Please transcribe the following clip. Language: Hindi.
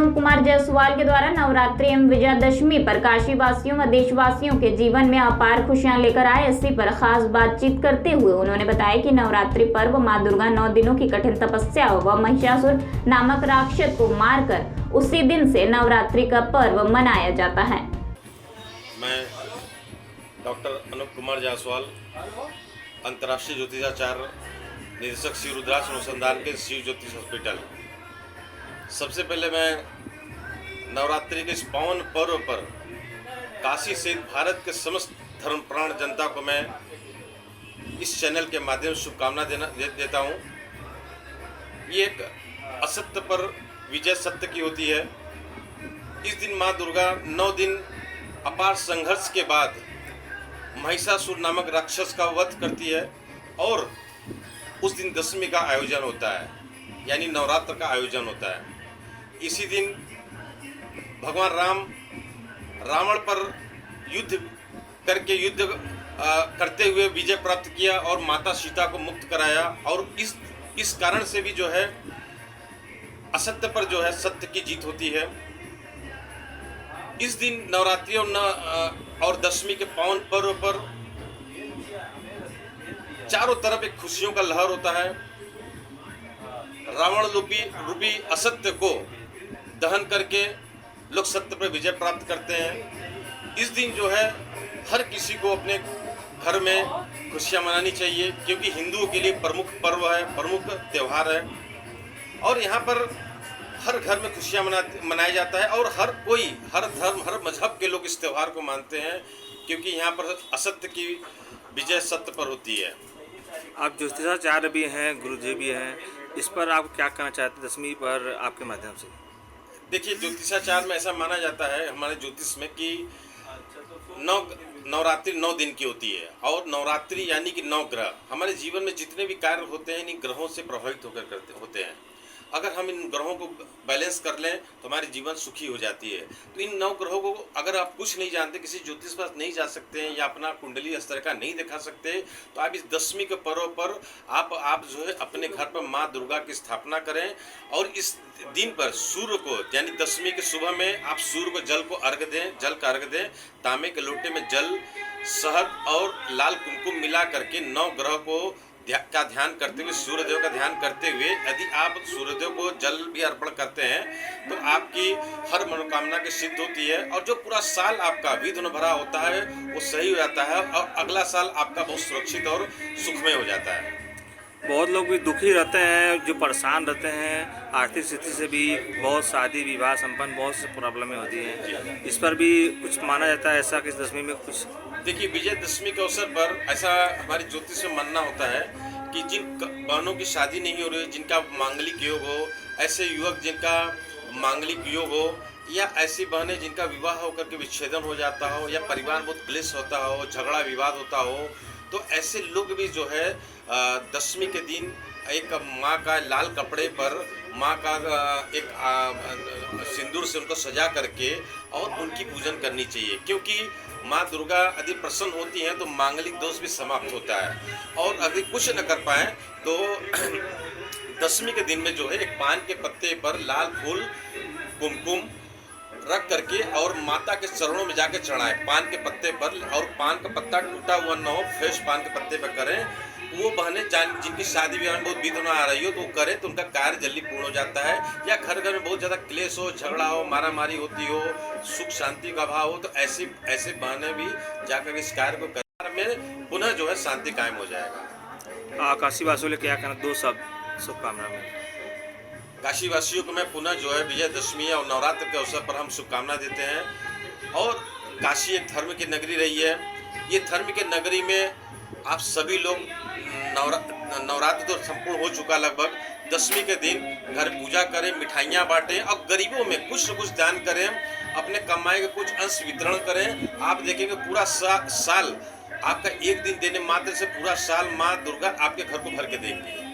अनूप कुमार जायसवाल के द्वारा नवरात्रि एवं विजयादशमी पर काशी वासियों व देशवासियों के जीवन में अपार खुशियां लेकर आए, इसी पर खास बातचीत करते हुए उन्होंने बताया कि नवरात्रि पर्व मां दुर्गा 9 दिनों की कठिन तपस्या व महिषासुर नामक राक्षस को मारकर उसी दिन से नवरात्रि का पर्व मनाया जाता है। मैं डॉक्टर अनूप कुमार जायसवाल, अंतर्राष्ट्रीय ज्योतिषाचार्य, निदेशक श्री रुद्राक्ष अनुसंधान के शिव ज्योतिष हॉस्पिटल। सबसे पहले मैं नवरात्रि के इस पावन पर्व पर काशी सहित भारत के समस्त धर्मप्राण जनता को मैं इस चैनल के माध्यम से शुभकामना देता हूँ। ये एक असत्य पर विजय सत्य की होती है। इस दिन माँ दुर्गा 9 दिन अपार संघर्ष के बाद महिषासुर नामक राक्षस का वध करती है और उस दिन दशमी का आयोजन होता है, यानी नवरात्र का आयोजन होता है। इसी दिन भगवान राम रावण पर युद्ध करते हुए विजय प्राप्त किया और माता सीता को मुक्त कराया और इस कारण से भी जो है असत्य पर जो है सत्य की जीत होती है। इस दिन नवरात्रि और दशमी के पावन पर्व पर चारों तरफ एक खुशियों का लहर होता है। रावण रूपी असत्य को दहन करके लोग सत्य पर विजय प्राप्त करते हैं। इस दिन जो है हर किसी को अपने घर में खुशियां मनानी चाहिए, क्योंकि हिंदुओं के लिए प्रमुख पर्व है, प्रमुख त्यौहार है और यहाँ पर हर घर में खुशियां मनाया जाता है और हर कोई, हर धर्म, हर मजहब के लोग इस त्यौहार को मानते हैं, क्योंकि यहाँ पर असत्य की विजय सत्य पर होती है। आप ज्योतिषाचार्य भी हैं, गुरुजी भी हैं, इस पर आप क्या कहना चाहते हैं दशमी पर आपके माध्यम से? देखिए, ज्योतिषाचार्य में ऐसा माना जाता है हमारे ज्योतिष में कि नवरात्रि 9 दिन की होती है और नवरात्रि यानी कि 9 ग्रह हमारे जीवन में जितने भी कार्य होते हैं इन ग्रहों से प्रभावित होकर होते हैं। अगर हम इन ग्रहों को बैलेंस कर लें तो हमारी जीवन सुखी हो जाती है। तो इन 9 ग्रहों को अगर आप कुछ नहीं जानते, किसी ज्योतिष पास नहीं जा सकते हैं या अपना कुंडली स्तर का नहीं दिखा सकते, तो आप इस दशमी के पर्व पर आप जो है अपने घर पर माँ दुर्गा की स्थापना करें और इस दिन पर सूर्य को, यानी दशमी के सुबह में आप सूर्य को जल का अर्घ दें। तांबे के लोटे में जल, शहद और लाल कुमकुम मिला करके 9 ग्रह को का ध्यान करते हुए, सूर्यदेव का ध्यान करते हुए यदि आप सूर्यदेव को जल भी अर्पण करते हैं तो आपकी हर मनोकामना की सिद्ध होती है और जो पूरा साल आपका विघ्न भरा होता है वो सही हो जाता है और अगला साल आपका बहुत सुरक्षित और सुखमय हो जाता है। बहुत लोग भी दुखी रहते हैं, जो परेशान रहते हैं, आर्थिक स्थिति से भी बहुत शादी विवाह संपन्न बहुत सी प्रॉब्लमें होती हैं। इस पर भी कुछ माना जाता है ऐसा कि इस दशमी में कुछ? देखिए, विजयदशमी के अवसर पर ऐसा हमारी ज्योतिष में मानना होता है कि जिन बहनों की शादी नहीं हो रही, जिनका मांगलिक योग हो, ऐसे युवक जिनका मांगलिक योग हो या ऐसी बहनें जिनका विवाह होकर के विच्छेदन हो जाता हो या परिवार बहुत क्लेश होता हो, झगड़ा विवाद होता हो, तो ऐसे लोग भी जो है दशमी के दिन एक माँ का लाल कपड़े पर माँ का एक सिंदूर से उनको सजा करके और उनकी पूजन करनी चाहिए, क्योंकि माँ दुर्गा यदि प्रसन्न होती हैं तो मांगलिक दोष भी समाप्त होता है। और अगर कुछ न कर पाए तो दशमी के दिन में जो है एक पान के पत्ते पर लाल फूल कुमकुम रख करके और माता के चरणों में जाके चढ़ाएं पान के पत्ते पर, और पान का पत्ता टूटा हुआ न हो, फ्रेश पान के पत्ते पर करें। वो बहनें जिनकी शादी विवाह में बहुत विघ्न आ रही हो तो वो करें तो उनका कार्य जल्दी पूर्ण हो जाता है। या घर घर में बहुत ज़्यादा क्लेश हो, झगड़ा हो, मारामारी होती हो, सुख शांति का अभाव हो, तो ऐसे बहनें भी जाकर इस कार्य को करने में पुनः जो है शांति कायम हो जाएगा। काशी वासियों के क्या कहना, 2 शब्द शुभकामना में? काशी वासियों को मैं पुनः जो है विजयदशमी और नवरात्र के अवसर पर हम शुभकामना देते हैं। और काशी एक धर्म की नगरी रही है। ये धर्म के नगरी में आप सभी लोग नवरात्र तो संपूर्ण हो चुका लगभग, दशमी के दिन घर पूजा करें, मिठाइयाँ बांटें और गरीबों में कुछ न कुछ दान करें, अपने कमाई के कुछ अंश वितरण करें। आप देखेंगे पूरा साल आपका एक दिन देने मात्र से पूरा साल माँ दुर्गा आपके घर को भर के देंगी।